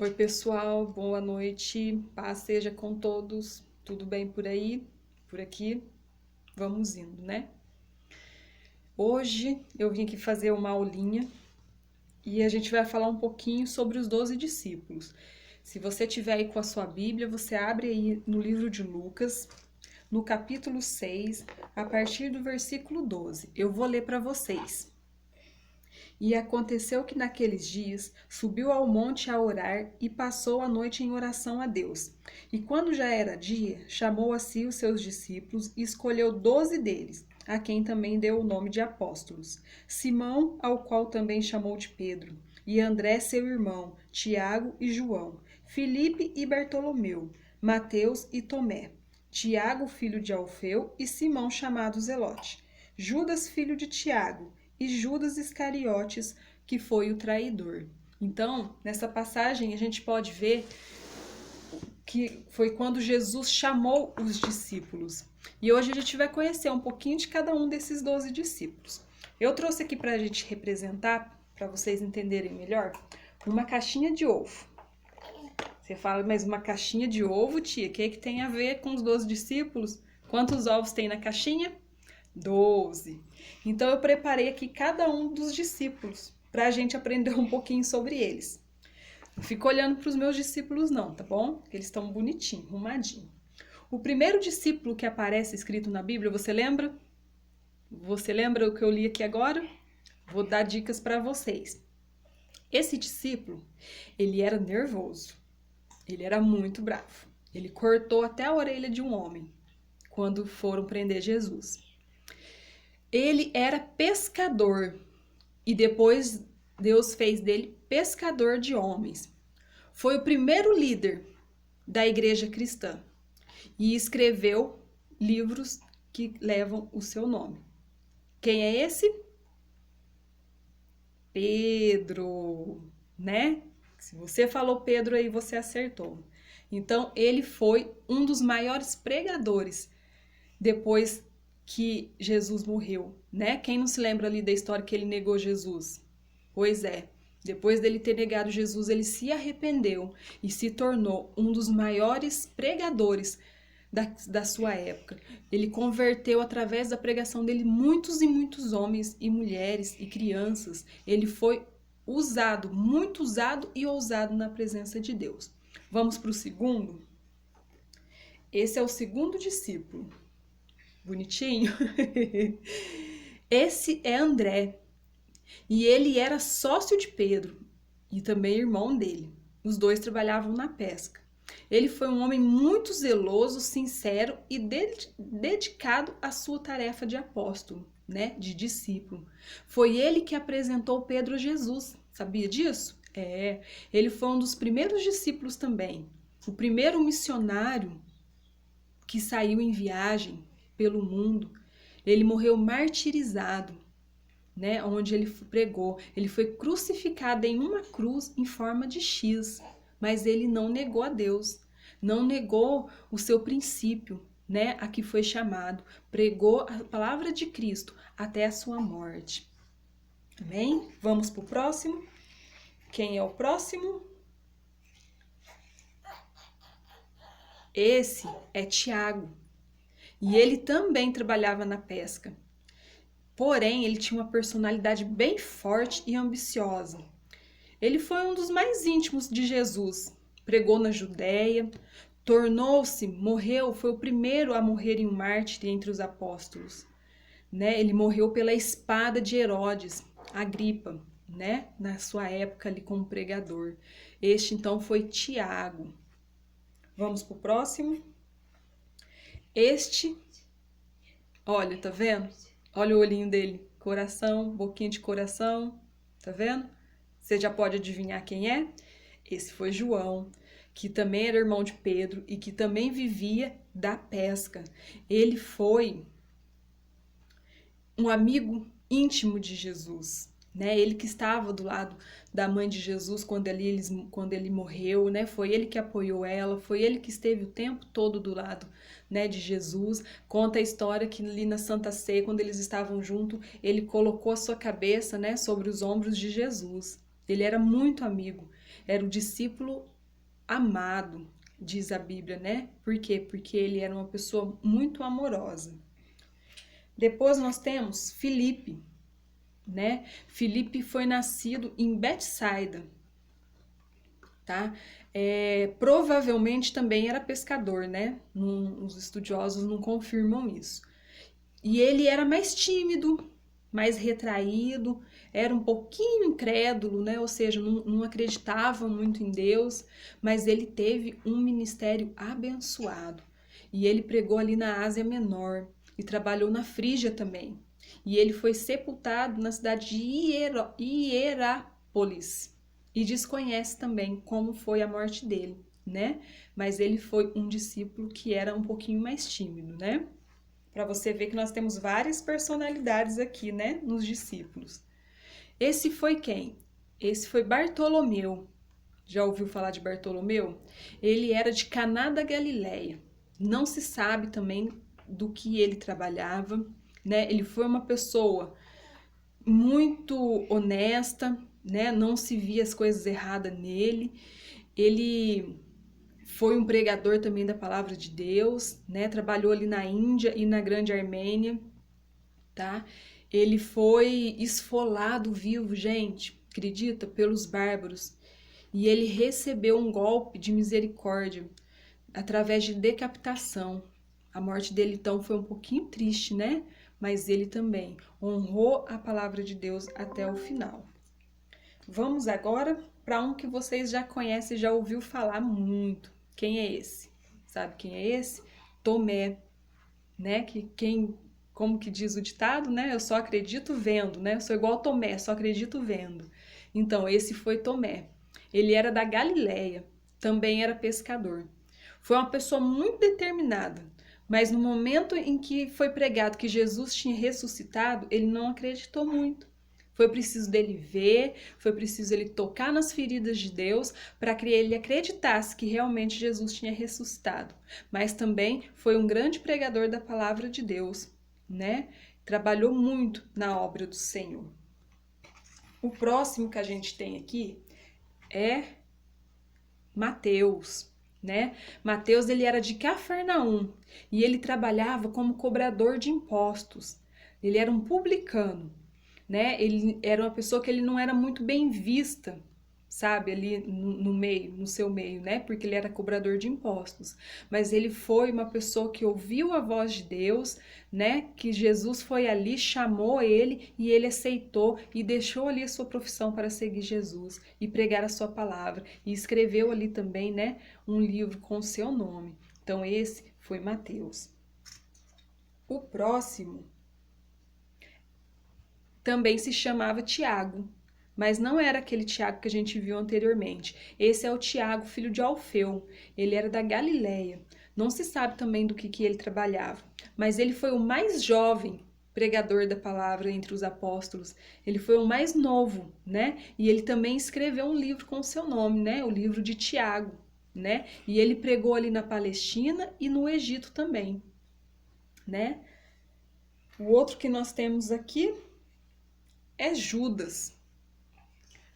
Oi, pessoal, boa noite, paz seja com todos, tudo bem por aí, por aqui? Vamos indo, né? Hoje eu vim aqui fazer uma aulinha e a gente vai falar um pouquinho sobre os 12 discípulos. Se você tiver aí com a sua Bíblia, você abre aí no livro de Lucas, no capítulo 6, a partir do versículo 12. Eu vou ler para vocês. E aconteceu que naqueles dias subiu ao monte a orar e passou a noite em oração a Deus. E quando já era dia, chamou a si os seus discípulos e escolheu 12 deles, a quem também deu o nome de apóstolos. Simão, ao qual também chamou de Pedro, e André seu irmão, Tiago e João, Filipe e Bartolomeu, Mateus e Tomé, Tiago, filho de Alfeu, e Simão chamado Zelote, Judas, filho de Tiago, e Judas Iscariotes, que foi o traidor. Então, nessa passagem, a gente pode ver que foi quando Jesus chamou os discípulos. E hoje a gente vai conhecer um pouquinho de cada um desses 12 discípulos. Eu trouxe aqui para a gente representar, para vocês entenderem melhor, uma caixinha de ovo. Você fala, mas uma caixinha de ovo, tia, o que tem a ver com os 12 discípulos? Quantos ovos tem na caixinha? 12. Então eu preparei aqui cada um dos discípulos para a gente aprender um pouquinho sobre eles. Não fico olhando para os meus discípulos não, tá bom? Eles estão bonitinhos, arrumadinhos. O primeiro discípulo que aparece escrito na Bíblia, você lembra? Você lembra o que eu li aqui agora? Vou dar dicas para vocês. Esse discípulo, ele era nervoso. Ele era muito bravo. Ele cortou até a orelha de um homem quando foram prender Jesus. Ele era pescador e depois Deus fez dele pescador de homens. Foi o primeiro líder da igreja cristã e escreveu livros que levam o seu nome. Quem é esse? Pedro, né? Se você falou Pedro aí, você acertou. Então, ele foi um dos maiores pregadores depois que Jesus morreu, né? Quem não se lembra ali da história que ele negou Jesus? Pois é, depois dele ter negado Jesus, ele se arrependeu e se tornou um dos maiores pregadores da sua época. Ele converteu através da pregação dele muitos e muitos homens e mulheres e crianças. Ele foi usado, muito usado e ousado na presença de Deus. Vamos para o segundo? Esse é o segundo discípulo. Bonitinho? Esse é André. E ele era sócio de Pedro e também irmão dele. Os dois trabalhavam na pesca. Ele foi um homem muito zeloso, sincero e dedicado à sua tarefa de apóstolo, né, de discípulo. Foi ele que apresentou Pedro a Jesus. Sabia disso? Ele foi um dos primeiros discípulos também. O primeiro missionário que saiu em viagem pelo mundo. Ele morreu martirizado, né, onde ele pregou. Ele foi crucificado em uma cruz em forma de X, mas ele não negou a Deus, não negou o seu princípio, né, a que foi chamado. Pregou a palavra de Cristo até a sua morte. Amém? Vamos para o próximo? Quem é o próximo? Esse é Tiago. E ele também trabalhava na pesca. Porém, ele tinha uma personalidade bem forte e ambiciosa. Ele foi um dos mais íntimos de Jesus. Pregou na Judéia, morreu, foi o primeiro a morrer em um mártir entre os apóstolos. Né? Ele morreu pela espada de Herodes, Agripa, né? Na sua época ali como pregador. Este então foi Tiago. Vamos para o próximo? Este, olha, tá vendo? Olha o olhinho dele, coração, boquinha de coração, tá vendo? Você já pode adivinhar quem é? Esse foi João, que também era irmão de Pedro e que também vivia da pesca. Ele foi um amigo íntimo de Jesus, né? Ele que estava do lado da mãe de Jesus quando ele morreu, né? Foi ele que apoiou ela, foi ele que esteve o tempo todo do lado, né, de Jesus. Conta a história que ali na Santa Ceia, quando eles estavam juntos, ele colocou a sua cabeça, né, sobre os ombros de Jesus. Ele era muito amigo, era o discípulo amado, diz a Bíblia, né? Por quê? Porque ele era uma pessoa muito amorosa. Depois nós temos Filipe, né? Filipe foi nascido em Betsaida, tá? Provavelmente também era pescador, né? Os estudiosos não confirmam isso. E ele era mais tímido, mais retraído, era um pouquinho incrédulo, né? Ou seja, não acreditava muito em Deus, mas ele teve um ministério abençoado. E ele pregou ali na Ásia Menor e trabalhou na Frígia também. E ele foi sepultado na cidade de Hierápolis. E desconhece também como foi a morte dele, né? Mas ele foi um discípulo que era um pouquinho mais tímido, né? Para você ver que nós temos várias personalidades aqui, né, nos discípulos. Esse foi quem? Esse foi Bartolomeu. Já ouviu falar de Bartolomeu? Ele era de Caná da Galileia. Não se sabe também do que ele trabalhava, né? Ele foi uma pessoa muito honesta, né? Não se via as coisas erradas nele. Ele foi um pregador também da palavra de Deus, né? Trabalhou ali na Índia e na Grande Armênia, tá? Ele foi esfolado vivo, gente, acredita? Pelos bárbaros. E ele recebeu um golpe de misericórdia através de decapitação. A morte dele, então, foi um pouquinho triste, né? Mas ele também honrou a palavra de Deus até o final. Vamos agora para um que vocês já conhecem, já ouviu falar muito. Quem é esse? Sabe quem é esse? Tomé, né? Como que diz o ditado, né? Eu só acredito vendo, né? Eu sou igual Tomé, só acredito vendo. Então, esse foi Tomé. Ele era da Galileia, também era pescador. Foi uma pessoa muito determinada, mas no momento em que foi pregado que Jesus tinha ressuscitado, ele não acreditou muito. Foi preciso dele ver, foi preciso ele tocar nas feridas de Deus para que ele acreditasse que realmente Jesus tinha ressuscitado. Mas também foi um grande pregador da palavra de Deus, né? Trabalhou muito na obra do Senhor. O próximo que a gente tem aqui é Mateus, né? Mateus, ele era de Cafarnaum e ele trabalhava como cobrador de impostos. Ele era um publicano, né? Ele era uma pessoa que ele não era muito bem vista, sabe, ali no meio, no seu meio, né? Porque ele era cobrador de impostos. Mas ele foi uma pessoa que ouviu a voz de Deus, né? Que Jesus foi ali, chamou ele e ele aceitou e deixou ali a sua profissão para seguir Jesus e pregar a sua palavra. E escreveu ali também, né? Um livro com o seu nome. Então esse foi Mateus. O próximo também se chamava Tiago, mas não era aquele Tiago que a gente viu anteriormente. Esse é o Tiago, filho de Alfeu. Ele era da Galileia. Não se sabe também do que ele trabalhava, mas ele foi o mais jovem pregador da palavra entre os apóstolos. Ele foi o mais novo, né? E ele também escreveu um livro com o seu nome, né? O livro de Tiago, né? E ele pregou ali na Palestina e no Egito também, né? O outro que nós temos aqui é Judas.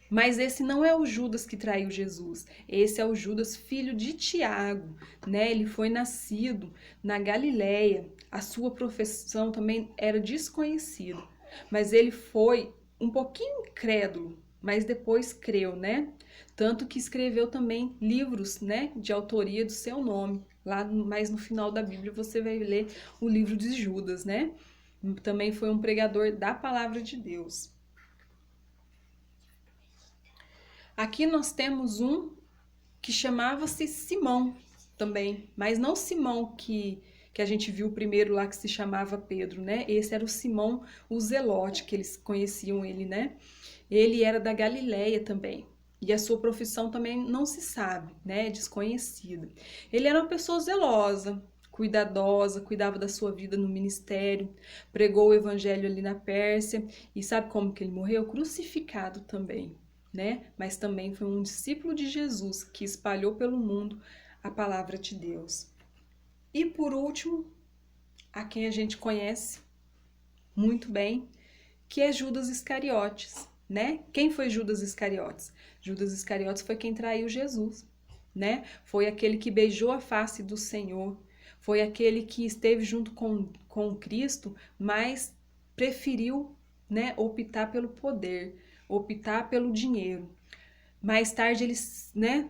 Mas esse não é o Judas que traiu Jesus. Esse é o Judas, filho de Tiago, né? Ele foi nascido na Galileia. A sua profissão também era desconhecida. Mas ele foi um pouquinho incrédulo, mas depois creu, né? Tanto que escreveu também livros, né, de autoria do seu nome. Lá mais no final da Bíblia você vai ler o livro de Judas, né? Também foi um pregador da palavra de Deus. Aqui nós temos um que chamava-se Simão também, mas não Simão que a gente viu primeiro lá que se chamava Pedro, né? Esse era o Simão o Zelote, que eles conheciam ele, né? Ele era da Galileia também. E a sua profissão também não se sabe, né? É desconhecida. Ele era uma pessoa zelosa, cuidadosa, cuidava da sua vida no ministério, pregou o evangelho ali na Pérsia. E sabe como que ele morreu? Crucificado também, né? Mas também foi um discípulo de Jesus que espalhou pelo mundo a palavra de Deus. E por último, a quem a gente conhece muito bem, que é Judas Iscariotes, né? Quem foi Judas Iscariotes? Judas Iscariotes foi quem traiu Jesus, né? Foi aquele que beijou a face do Senhor, foi aquele que esteve junto com Cristo, mas preferiu, né, optar pelo poder, optar pelo dinheiro. Mais tarde ele, né,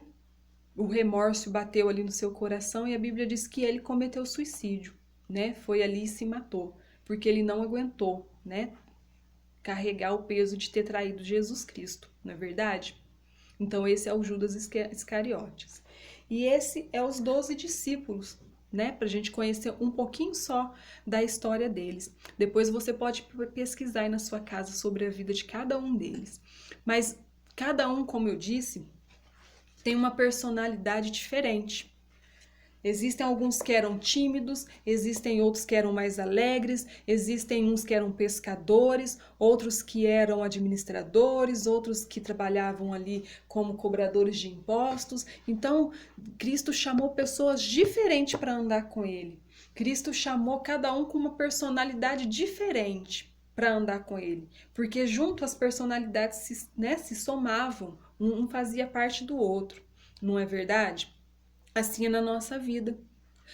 o remorso bateu ali no seu coração e a Bíblia diz que ele cometeu suicídio, né? Foi ali e se matou, porque ele não aguentou, né, carregar o peso de ter traído Jesus Cristo, não é verdade? Então esse é o Judas Iscariotes. E esse é os 12 discípulos, né? Para a gente conhecer um pouquinho só da história deles. Depois você pode pesquisar aí na sua casa sobre a vida de cada um deles. Mas cada um, como eu disse, tem uma personalidade diferente. Existem alguns que eram tímidos, existem outros que eram mais alegres, existem uns que eram pescadores, outros que eram administradores, outros que trabalhavam ali como cobradores de impostos. Então, Cristo chamou pessoas diferentes para andar com ele. Cristo chamou cada um com uma personalidade diferente para andar com ele, porque junto as personalidades se somavam, um fazia parte do outro, não é verdade? Assim é na nossa vida.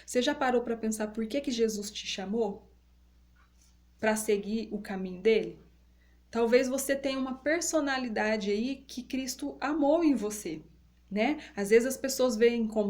Você já parou para pensar por que Jesus te chamou? Para seguir o caminho dele? Talvez você tenha uma personalidade aí que Cristo amou em você, né? Às vezes as pessoas veem como